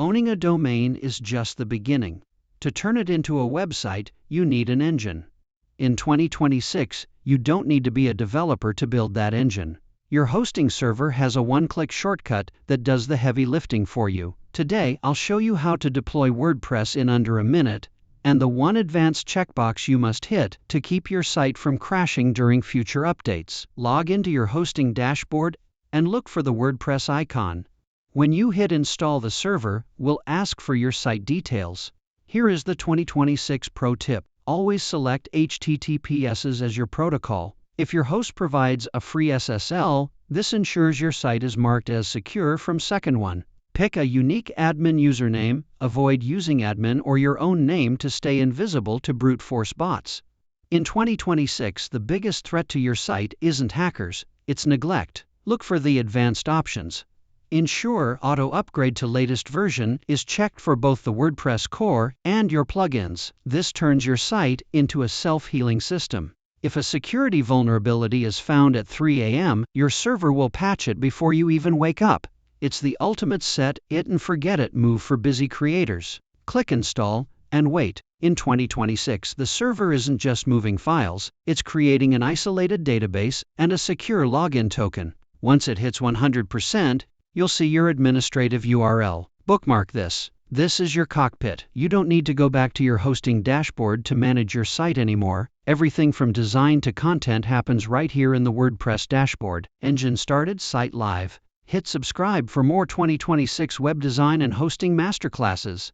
Owning a domain is just the beginning. To turn it into a website, you need an engine. In 2026, you don't need to be a developer to build that engine. Your hosting server has a one-click shortcut that does the heavy lifting for you. Today, I'll show you how to deploy WordPress in under a minute, and the one advanced checkbox you must hit to keep your site from crashing during future updates. Log into your hosting dashboard and look for the WordPress icon. When you hit install, the server will ask for your site details. Here is the 2026 pro tip. Always select HTTPS as your protocol. If your host provides a free SSL, this ensures your site is marked as secure from second one. Pick a unique admin username, avoid using admin or your own name to stay invisible to brute force bots. In 2026, the biggest threat to your site isn't hackers, it's neglect. Look for the advanced options. Ensure auto upgrade to latest version is checked for both the WordPress core and your plugins. This turns your site into a self-healing system. If a security vulnerability is found at 3 a.m., your server will patch it before you even wake up. It's the ultimate set it and forget it move for busy creators. Click install and wait. In 2026, the server isn't just moving files, it's creating an isolated database and a secure login token. Once it hits 100%, you'll see your administrative URL. Bookmark this. This is your cockpit. You don't need to go back to your hosting dashboard to manage your site anymore. Everything from design to content happens right here in the WordPress dashboard. Engine started, site live. Hit subscribe for more 2026 web design and hosting masterclasses.